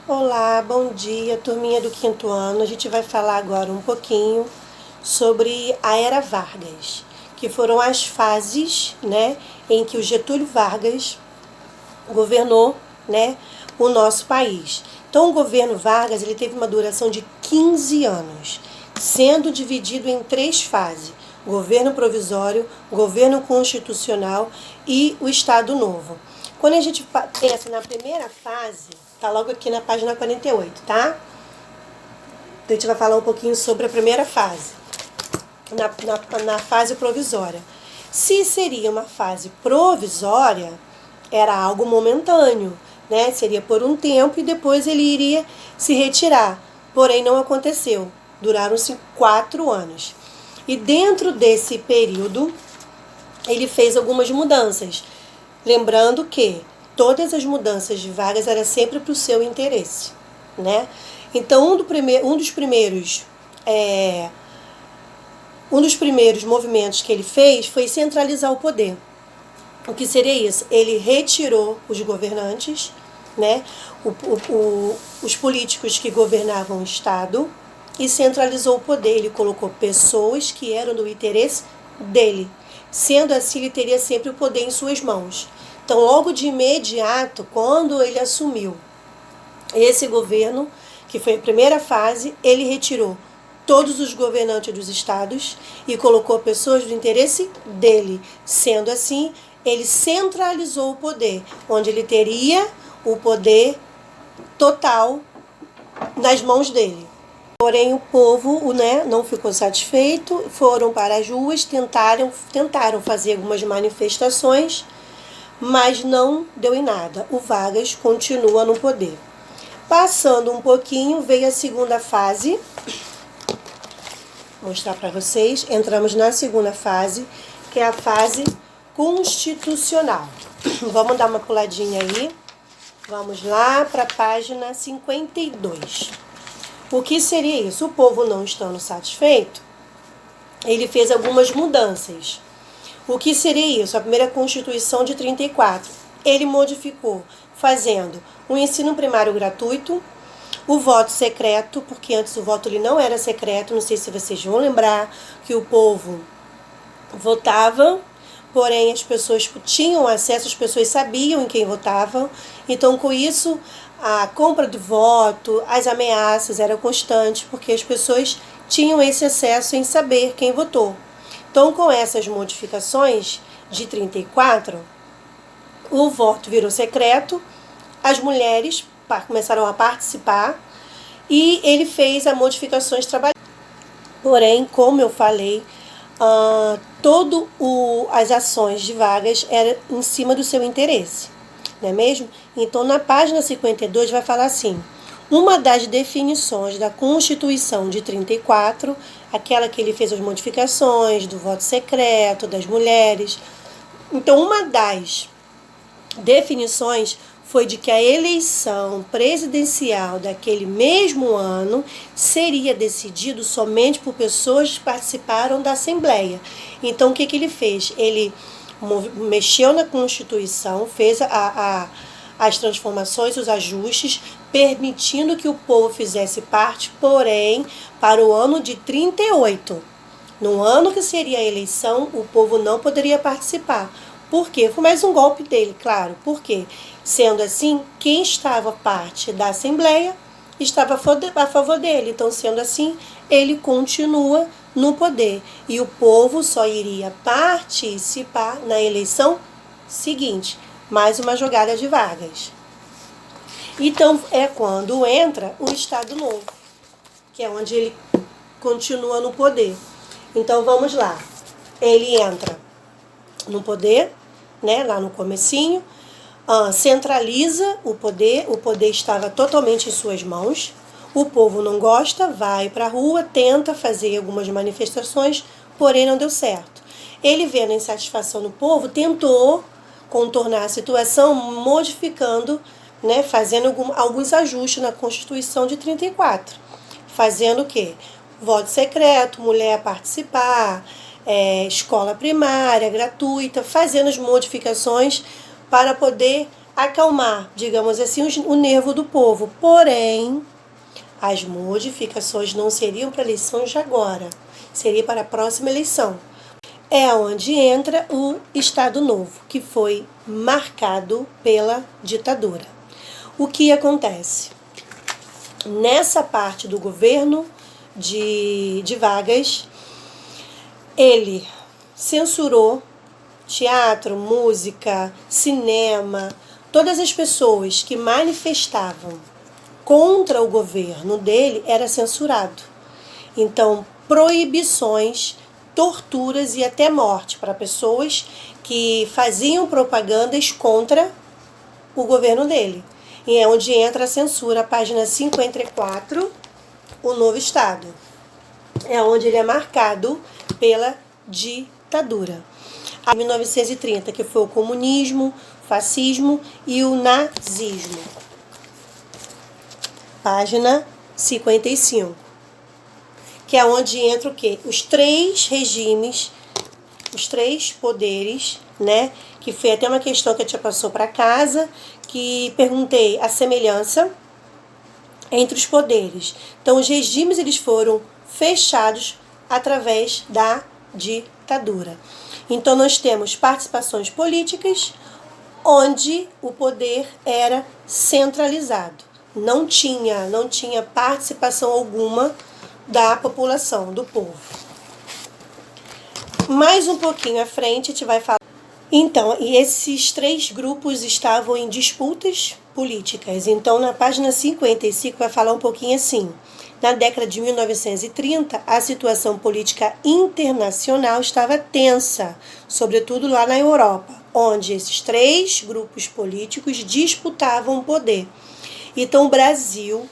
Olá, bom dia, turminha do quinto ano. A gente vai falar agora um pouquinho sobre a Era Vargas, que foram as fases, em que o Getúlio Vargas governou, o nosso país. Então, o governo Vargas ele teve uma duração de 15 anos, sendo dividido em 3 fases: governo provisório, governo constitucional e o Estado Novo. Quando a gente pensa na primeira fase, tá logo aqui na página 48, tá? A gente vai falar um pouquinho sobre a primeira fase, na fase provisória. Se seria uma fase provisória, era algo momentâneo, Seria por um tempo e depois ele iria se retirar. Porém, não aconteceu. Duraram-se 4 anos. E dentro desse período, ele fez algumas mudanças. Lembrando que todas as mudanças de Vargas eram sempre para o seu interesse, Então, um dos primeiros movimentos que ele fez foi centralizar o poder. O que seria isso? Ele retirou os governantes, os políticos que governavam o Estado, e centralizou o poder. Ele colocou pessoas que eram do interesse dele. Sendo assim, ele teria sempre o poder em suas mãos. Então, logo de imediato, quando ele assumiu esse governo, que foi a primeira fase, ele retirou todos os governantes dos estados e colocou pessoas do interesse dele. Sendo assim, ele centralizou o poder, onde ele teria o poder total nas mãos dele. Porém, o povo não ficou satisfeito, foram para as ruas, tentaram fazer algumas manifestações, mas não deu em nada. O Vargas continua no poder. Passando um pouquinho, veio a segunda fase. Vou mostrar para vocês. Entramos na segunda fase, que é a fase constitucional. Vamos dar uma puladinha aí. Vamos lá para a página 52. O que seria isso? O povo não estando satisfeito, ele fez algumas mudanças. O que seria isso? A primeira Constituição de 34. Ele modificou, fazendo o ensino primário gratuito, o voto secreto, porque antes o voto ele não era secreto, não sei se vocês vão lembrar, que o povo votava, porém as pessoas tinham acesso, as pessoas sabiam em quem votavam. Então, com isso, a compra de voto, as ameaças eram constantes, porque as pessoas tinham esse acesso em saber quem votou. Então, com essas modificações de 34, o voto virou secreto, as mulheres começaram a participar e ele fez as modificações trabalhistas. Porém, como eu falei, as ações de Vargas eram em cima do seu interesse, não é mesmo? Então, na página 52 vai falar assim: uma das definições da Constituição de 34, aquela que ele fez as modificações do voto secreto, das mulheres. Então, uma das definições foi de que a eleição presidencial daquele mesmo ano seria decidido somente por pessoas que participaram da Assembleia. Então, o que ele fez? Ele mexeu na Constituição, fez as transformações, os ajustes, permitindo que o povo fizesse parte, porém, para o ano de 38. No ano que seria a eleição, o povo não poderia participar. Por quê? Foi mais um golpe dele, claro. Por quê? Sendo assim, quem estava parte da Assembleia estava a favor dele. Então, sendo assim, ele continua no poder. E o povo só iria participar na eleição seguinte. Mais uma jogada de Vargas. Então, é quando entra o Estado Novo, que é onde ele continua no poder. Então, vamos lá. Ele entra no poder, lá no comecinho, centraliza o poder estava totalmente em suas mãos, o povo não gosta, vai para a rua, tenta fazer algumas manifestações, porém não deu certo. Ele, vendo a insatisfação do povo, tentou contornar a situação modificando, fazendo alguns ajustes na Constituição de 34. Fazendo o quê? Voto secreto, mulher participar, escola primária gratuita, fazendo as modificações para poder acalmar, digamos assim, o nervo do povo. Porém, as modificações não seriam para a eleição de agora, seria para a próxima eleição. É onde entra o Estado Novo, que foi marcado pela ditadura. O que acontece? Nessa parte do governo de Vargas, ele censurou teatro, música, cinema, todas as pessoas que manifestavam contra o governo dele era censurado. Então, proibições, torturas e até morte para pessoas que faziam propagandas contra o governo dele. E é onde entra a censura, página 54, o novo Estado. É onde ele é marcado pela ditadura. Em 1930, que foi o comunismo, o fascismo e o nazismo. Página 55. Que é onde entra o quê? Os três regimes, os três poderes, né? Que foi até uma questão que a tia passou para casa, que perguntei a semelhança entre os poderes. Então, os regimes eles foram fechados através da ditadura. Então, nós temos participações políticas, onde o poder era centralizado. Não tinha participação alguma da população, do povo. Mais um pouquinho à frente, a gente vai falar. Então, e esses três grupos estavam em disputas políticas. Então, na página 55 vai falar um pouquinho assim. Na década de 1930, a situação política internacional estava tensa, sobretudo lá na Europa, onde esses três grupos políticos disputavam o poder. Então, o Brasil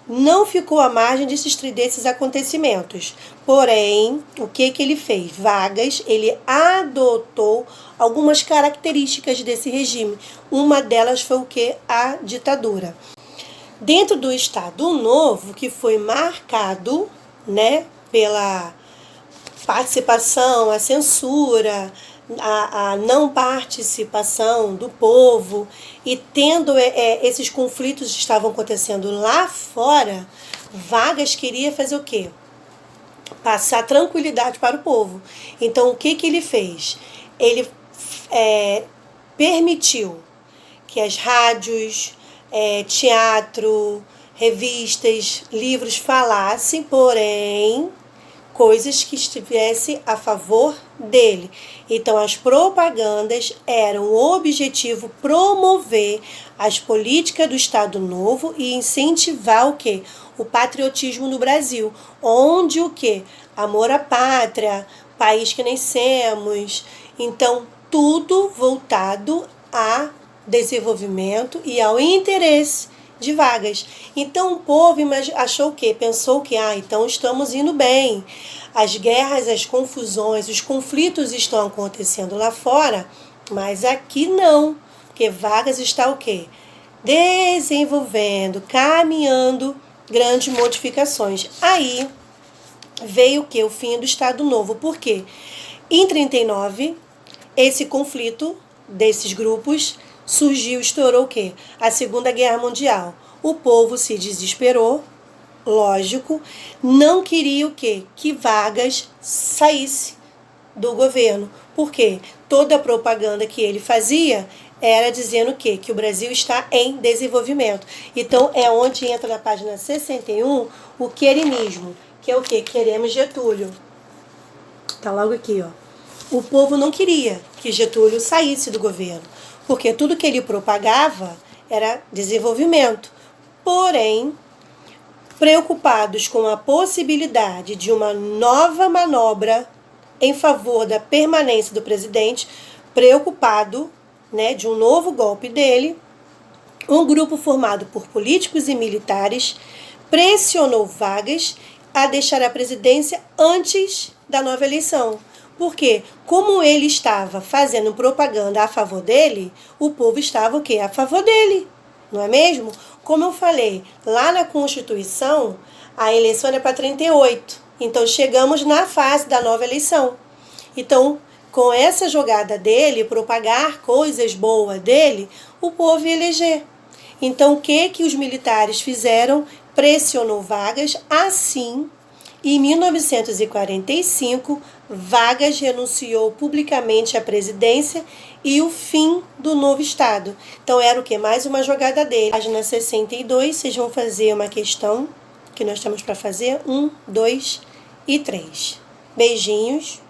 não ficou à margem desses acontecimentos. Porém, o que ele fez? Vargas, ele adotou algumas características desse regime. Uma delas foi o que? A ditadura. Dentro do Estado Novo, que foi marcado, né, pela participação, a censura, a não participação do povo, e tendo esses conflitos que estavam acontecendo lá fora, Vargas queria fazer o quê? Passar tranquilidade para o povo. Então, o que ele fez? Ele permitiu que as rádios, teatro, revistas, livros falassem, porém, coisas que estivessem a favor dele. Então, as propagandas eram o objetivo promover as políticas do Estado Novo e incentivar o quê? O patriotismo no Brasil, onde o quê? Amor à pátria, país que nascemos. Então, tudo voltado a desenvolvimento e ao interesse de Vargas. Então o povo achou o quê? Pensou que, então estamos indo bem. As guerras, as confusões, os conflitos estão acontecendo lá fora, mas aqui não. Porque Vargas está o quê? Desenvolvendo, caminhando grandes modificações. Aí veio o quê? O fim do Estado Novo. Por quê? Em 1939, esse conflito desses grupos surgiu, estourou o quê? A Segunda Guerra Mundial. O povo se desesperou, lógico, não queria o quê? Que Vargas saísse do governo. Por quê? Toda a propaganda que ele fazia era dizendo o quê? Que o Brasil está em desenvolvimento. Então, é onde entra na página 61 o queremismo, que é o quê? Queremos Getúlio. Está logo aqui, ó. O povo não queria que Getúlio saísse do governo, porque tudo que ele propagava era desenvolvimento. Porém, preocupados com a possibilidade de uma nova manobra em favor da permanência do presidente, preocupado, né, de um novo golpe dele, um grupo formado por políticos e militares pressionou Vargas a deixar a presidência antes da nova eleição. Porque, como ele estava fazendo propaganda a favor dele, o povo estava o quê? A favor dele, não é mesmo? Como eu falei, lá na Constituição, a eleição era para 38. Então, chegamos na fase da nova eleição. Então, com essa jogada dele, propagar coisas boas dele, o povo ia eleger. Então, o que os militares fizeram? Pressionou Vargas, assim, em 1945, Vargas renunciou publicamente à presidência e o fim do novo Estado. Então, era o quê? Mais uma jogada dele. Página 62, vocês vão fazer uma questão que nós temos para fazer. 1, 2 e 3. Beijinhos.